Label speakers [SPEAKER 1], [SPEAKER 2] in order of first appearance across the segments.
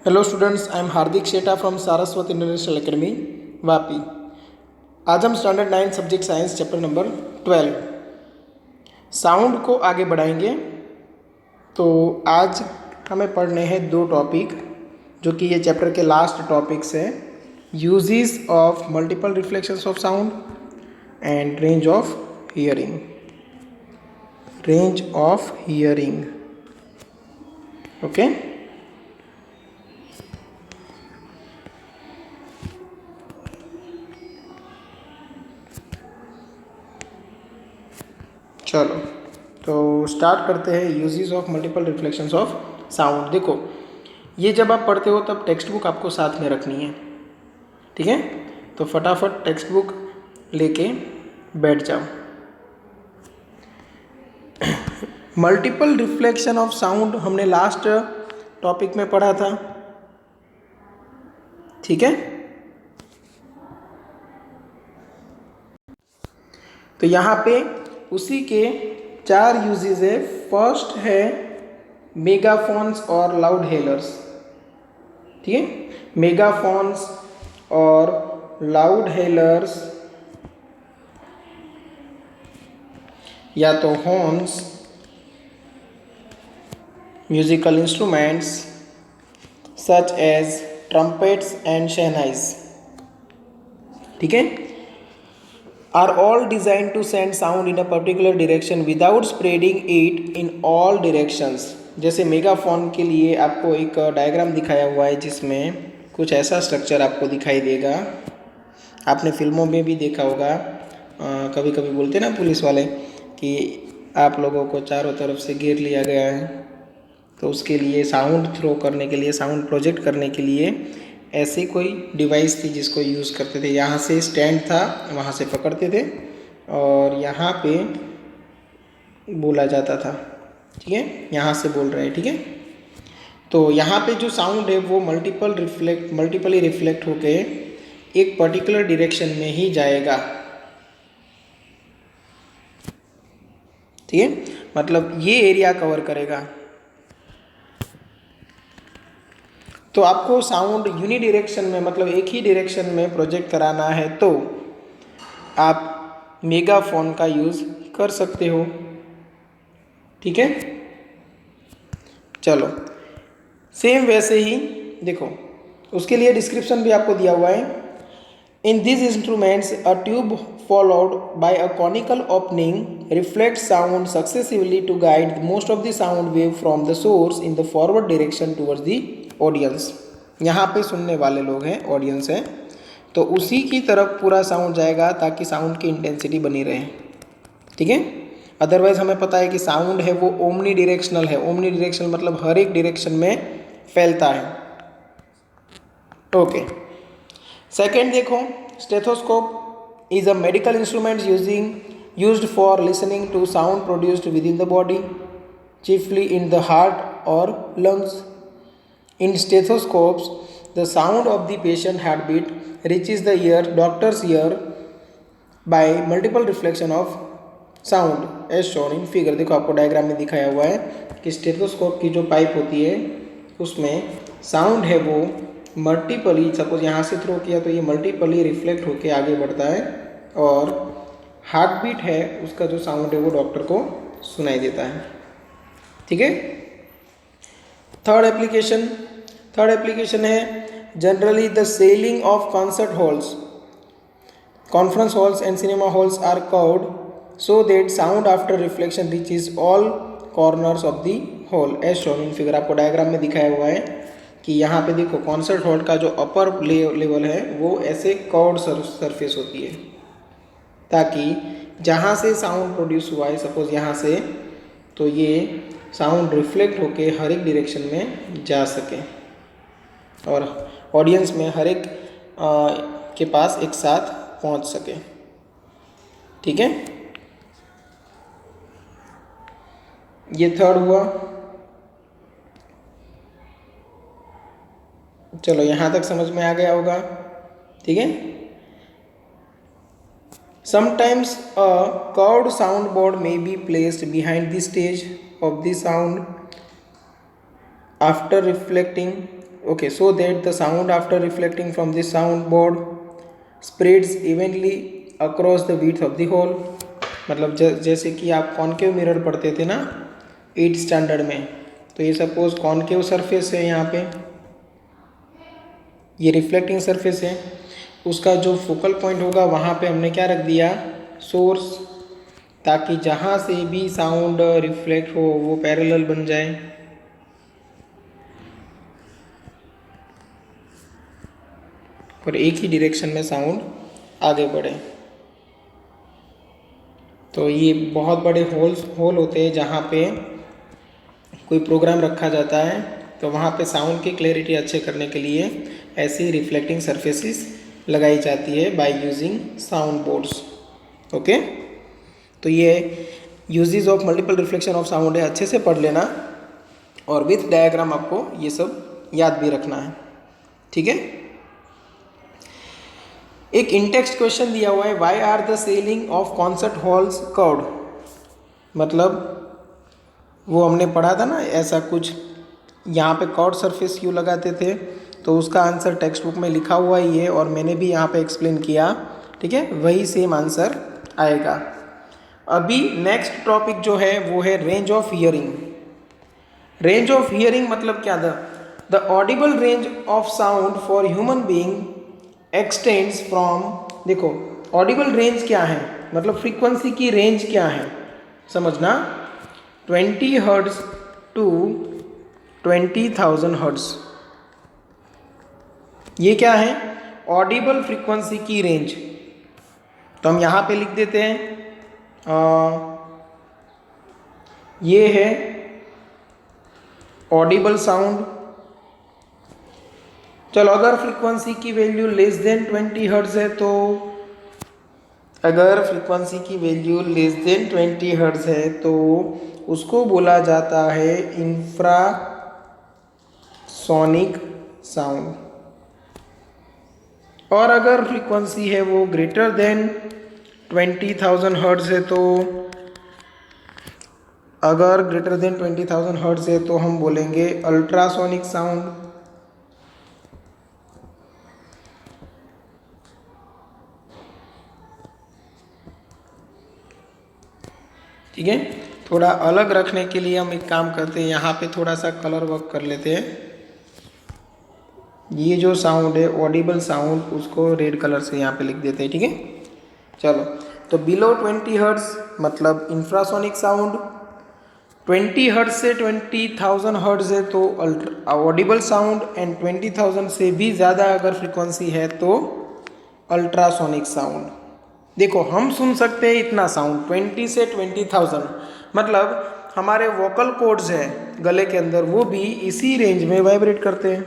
[SPEAKER 1] Hello students, I am Hardik Sheta from Saraswat international academy Vapi. आज हम standard 9 subject science chapter number 12 sound को आगे बढ़ाएंगे। तो आज हमें पढ़ने हैं दो टॉपिक जो कि ये चैप्टर के लास्ट टॉपिक्स हैं। Uses of multiple reflections of sound and range of hearing. Okay. चलो तो स्टार्ट करते हैं uses of multiple reflections of sound. देखो, ये जब आप पढ़ते हो तब टेक्स्ट बुक आपको साथ में रखनी है, ठीक है? तो फटाफट टेक्स्ट बुक लेके बैठ जाओ। मल्टीपल रिफ्लेक्शन ऑफ साउंड हमने लास्ट टॉपिक में पढ़ा था, ठीक है? तो यहाँ पे उसी के 4 यूजेस है। फर्स्ट है मेगाफोन्स और लाउड हेलर्स, ठीक है? मेगाफोन्स और लाउड हेलर्स या तो horns, musical instruments such as trumpets and shehnais, ठीक है, are all designed to send sound in a particular direction without spreading it in all directions। जैसे मेगाफोन के लिए आपको एक डायग्राम दिखाया हुआ है जिसमें कुछ ऐसा स्ट्रक्चर आपको दिखाई देगा। आपने फिल्मों में भी देखा होगा, कभी कभी बोलते ना पुलिस वाले कि आप लोगों को चारों तरफ से घेर लिया गया है। तो उसके लिए साउंड थ्रो करने के लिए, साउंड प्रोजेक्ट करने के लिए ऐसी कोई डिवाइस थी जिसको यूज़ करते थे। यहाँ से स्टैंड था, वहाँ से पकड़ते थे और यहाँ पे बोला जाता था, ठीक है? यहाँ से बोल रहे हैं, ठीक है? तो यहाँ पे जो साउंड है वो मल्टीपली रिफ्लेक्ट होके एक पर्टिकुलर डायरेक्शन में ही जाएगा, ठीक है? मतलब ये एरिया कवर करेगा। तो आपको साउंड यूनि डायरेक्शन में, मतलब एक ही डायरेक्शन में प्रोजेक्ट कराना है तो आप मेगाफोन का यूज़ कर सकते हो, ठीक है? चलो, सेम वैसे ही देखो, उसके लिए डिस्क्रिप्शन भी आपको दिया हुआ है। In this instruments a tube followed by a conical opening reflects sound successively to guide most of the sound wave from the source in the forward direction towards the audience. यहाँ पे सुनने वाले लोग हैं, ऑडियंस है, तो उसी की तरफ पूरा साउंड जाएगा ताकि साउंड की इंटेंसिटी बनी रहे, ठीक है? अदरवाइज हमें पता है कि साउंड है वो ओमनी डायरेक्शनल है। ओमनी डायरेक्शनल मतलब हर एक डायरेक्शन में फैलता है, ओके। सेकेंड देखो, stethoscope is a medical instrument used for listening to sound produced within the body, chiefly in the heart or lungs. In stethoscopes, the sound of the patient heartbeat reaches the doctor's ear by multiple reflection of sound as shown in figure। देखो, आपको diagram में दिखाया हुआ है कि stethoscope की जो pipe होती है उसमें साउंड है वो मल्टीपली, सपोज यहाँ से थ्रो किया तो ये मल्टीपली रिफ्लेक्ट होके आगे बढ़ता है और हार्ट बीट है उसका जो साउंड है वो डॉक्टर को सुनाई देता है, ठीक है? थर्ड एप्लीकेशन है generally the ceiling of concert halls, conference halls and cinema halls are curved so that sound after reflection reaches all corners of the hall as shown in figure. आपको diagram में दिखाया हुआ है कि यहाँ पे देखो, कॉन्सर्ट हॉल का जो अपर लेवल है वो ऐसे कर्व्ड सरफेस होती है ताकि जहाँ से साउंड प्रोड्यूस हुआ है, सपोज यहाँ से, तो ये साउंड रिफ्लेक्ट होके हर एक डायरेक्शन में जा सके और ऑडियंस में हर एक के पास एक साथ पहुँच सके, ठीक है? ये थर्ड हुआ। चलो, यहाँ तक समझ में आ गया होगा, ठीक है? Sometimes a curved soundboard may be placed behind the stage of the sound after reflecting okay, so that the sound after reflecting from this soundboard spreads evenly across the width of the hole. मतलब जैसे कि आप concave mirror पढ़ते थे ना 8th standard में, तो ये सपोज कॉनकेव सरफेस है, यहाँ पे ये रिफ्लेक्टिंग सरफेस है, उसका जो फोकल पॉइंट होगा वहाँ पे हमने क्या रख दिया, सोर्स, ताकि जहाँ से भी साउंड रिफ्लेक्ट हो वो पैरेलल बन जाए। और एक ही डायरेक्शन में साउंड आगे बढ़े। तो ये बहुत बड़े होल होते हैं जहाँ पे कोई प्रोग्राम रखा जाता है, तो वहाँ पे साउंड की क्लैरिटी अच्छे करने के लिए ऐसी रिफ्लेक्टिंग सरफेसेस लगाई जाती है by using sound boards. Okay, तो ये uses of multiple reflection of sound है, अच्छे से पढ़ लेना और विथ डायग्राम आपको ये सब याद भी रखना है। ठीक है, एक इनटेक्स्ट क्वेश्चन दिया हुआ है, why are the ceiling of concert halls curved, मतलब वो हमने पढ़ा था ना ऐसा कुछ, यहाँ पे कर्व्ड सरफेस क्यों लगाते थे, तो उसका आंसर टेक्स्ट बुक में लिखा हुआ ही है और मैंने भी यहाँ पे एक्सप्लेन किया। ठीक है, वही सेम आंसर आएगा। अभी नेक्स्ट टॉपिक जो है वो है range of hearing. Range of hearing मतलब क्या था, the audible range of sound for human being extends from, देखो ऑडिबल रेंज क्या है, मतलब फ्रीक्वेंसी की रेंज क्या है समझना, 20 हर्ट्ज टू 20,000 हर्ट्ज, ये क्या है ऑडिबल फ्रीक्वेंसी की रेंज। तो हम यहाँ पे लिख देते हैं ये है ऑडिबल साउंड। चलो अगर फ्रीक्वेंसी की वैल्यू लेस देन 20 हर्ट्ज है, तो अगर फ्रीक्वेंसी की वैल्यू लेस देन 20 हर्ट्ज है तो उसको बोला जाता है इंफ्रासोनिक साउंड। और अगर फ्रीक्वेंसी है वो ग्रेटर देन 20,000 हर्ट्ज है, तो अगर ग्रेटर देन 20,000 हर्ट्ज है तो हम बोलेंगे अल्ट्रासोनिक साउंड। ठीक है, थोड़ा अलग रखने के लिए हम एक काम करते हैं, यहाँ पे थोड़ा सा कलर वर्क कर लेते हैं। ये जो साउंड है ऑडिबल साउंड, उसको रेड कलर से यहाँ पे लिख देते हैं। ठीक है, चलो तो बिलो 20 हर्ट्ज मतलब इंफ्रासोनिक साउंड, 20 हर्ट्ज से 20,000 हर्ट्ज है तो ऑडिबल साउंड, एंड 20,000 से भी ज़्यादा अगर फ्रीक्वेंसी है तो अल्ट्रासोनिक साउंड। देखो हम सुन सकते हैं इतना साउंड 20 से 20,000, मतलब हमारे वोकल कॉर्ड्स है गले के अंदर, वो भी इसी रेंज में वाइब्रेट करते हैं।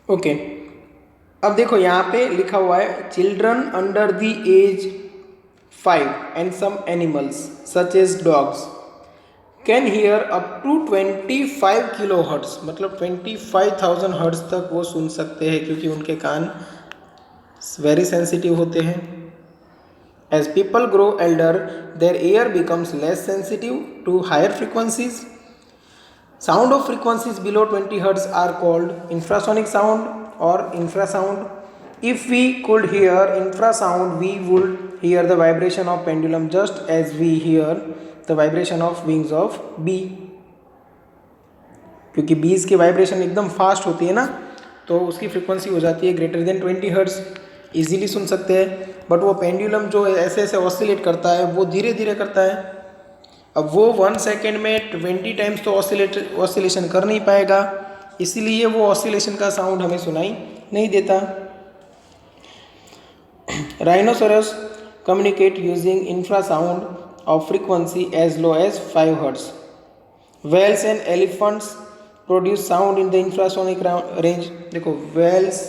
[SPEAKER 1] ओके, अब देखो यहाँ पे लिखा हुआ है children under the age 5 and some animals such as dogs can hear up to 25 kilo hertz, मतलब 25,000 हर्ट्ज तक वो सुन सकते हैं क्योंकि उनके कान वेरी सेंसिटिव होते हैं। As people grow elder their ear becomes less sensitive to higher frequencies. Sound of frequencies below 20 Hz are called infrasonic sound or infrasound. If we could hear infrasound, we would hear the vibration of pendulum just as we hear the vibration of wings of bee. क्योंकि बीज की vibration एकदम fast होती है ना, तो उसकी frequency हो जाती है ग्रेटर देन 20 हर्ट्ज, इजीली सुन सकते हैं। बट वो पेंडुलम जो ऐसे ऐसे ऑसिलेट करता है वो धीरे धीरे करता है, अब वो 1 सेकेंड में 20 टाइम्स तो ऑसिलेशन कर नहीं पाएगा, इसीलिए वो ऑसिलेशन का साउंड हमें सुनाई नहीं देता। Rhinoceros communicate using infrasound of frequency as low as 5 hertz. Whales and elephants produce sound in the infrasonic range. देखो वेल्स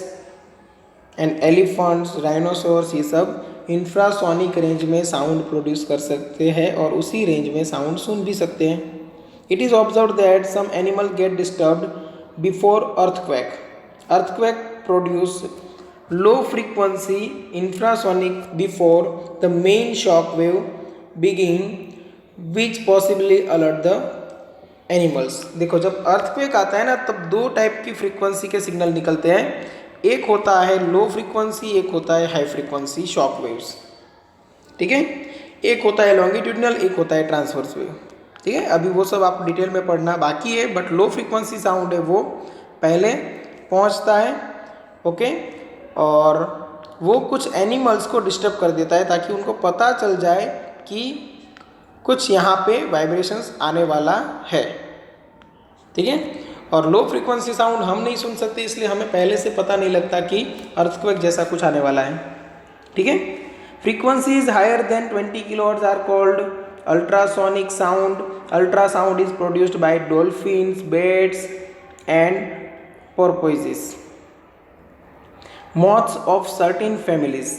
[SPEAKER 1] एंड एलिफेंट्स, राइनोसोरस, ये सब इंफ्रासोनिक रेंज में साउंड प्रोड्यूस कर सकते हैं और उसी रेंज में साउंड सुन भी सकते हैं। It is observe that some animal get disturbed before earthquake. Earthquake produce low frequency infrasonic before the main shock wave begin, which possibly alert the animals. देखो जब अर्थक्वेक आता है ना तब दो टाइप की फ्रीक्वेंसी के सिग्नल निकलते हैं, एक होता है लो फ्रीक्वेंसी, एक होता है हाई फ्रीक्वेंसी शॉक वेव्स, ठीक है। एक होता है लॉन्गिट्यूडनल, एक होता है ट्रांसवर्स वेव, ठीक है। अभी वो सब आप डिटेल में पढ़ना बाकी है, बट लो फ्रीक्वेंसी साउंड है वो पहले पहुंचता है, ओके, और वो कुछ एनिमल्स को डिस्टर्ब कर देता है ताकि उनको पता चल जाए कि कुछ यहाँ पे वाइब्रेशंस आने वाला है, ठीक है। और लो फ्रीक्वेंसी साउंड हम नहीं सुन सकते, इसलिए हमें पहले से पता नहीं लगता कि अर्थक्वेक जैसा कुछ आने वाला है, ठीक है। Frequencies higher than 20 kilohertz are called ultrasonic sound. Ultrasound is produced by dolphins, bats, and porpoises. Moths of certain families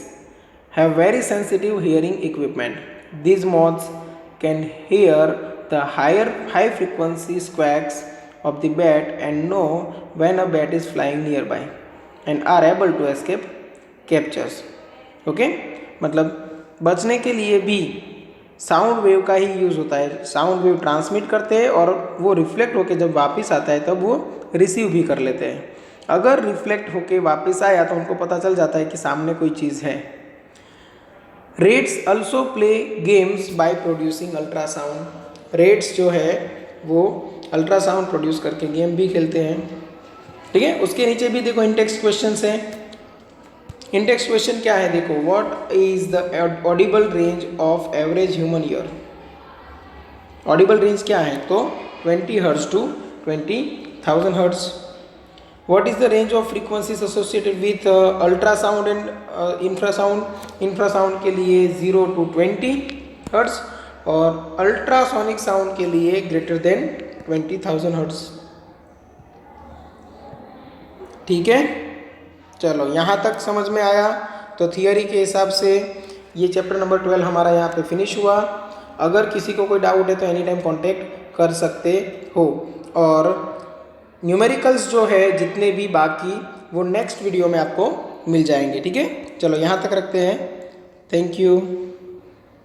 [SPEAKER 1] have very sensitive hearing equipment. These moths can hear the high frequency squawks of the bat and know when a bat is flying nearby and are able to escape captures. Okay? मतलब बचने के लिए भी sound wave का ही use होता है। Sound wave transmit करते हैं और वो रिफ्लेक्ट होके जब वापस आता है तब वो रिसीव भी कर लेते हैं। अगर रिफ्लेक्ट होके वापस आया तो उनको पता चल जाता है कि सामने कोई चीज़ है। Rates also play games by producing ultrasound. Rates जो है वो अल्ट्रासाउंड प्रोड्यूस करके गेम भी खेलते हैं, ठीक है। उसके नीचे भी देखो इंटेक्स्ट क्वेश्चन है। इंडेक्स क्वेश्चन क्या है देखो, what is the audible range of average human ear. Audible range क्या है तो 20 hertz to 20,000 hertz. What is the range of frequencies associated with ultrasound and infrasound. Infrasound के लिए 0 to 20 हर्ट्ज और अल्ट्रासोनिक साउंड के लिए ग्रेटर देन 20,000 हर्ट्ज, ठीक है। चलो यहाँ तक समझ में आया तो थियरी के हिसाब से ये चैप्टर नंबर 12 हमारा यहाँ पे फिनिश हुआ। अगर किसी को कोई डाउट है तो एनी टाइम कॉन्टेक्ट कर सकते हो, और न्यूमेरिकल्स जो है जितने भी बाकी वो नेक्स्ट वीडियो में आपको मिल जाएंगे, ठीक है। चलो यहाँ तक रखते हैं, थैंक यू।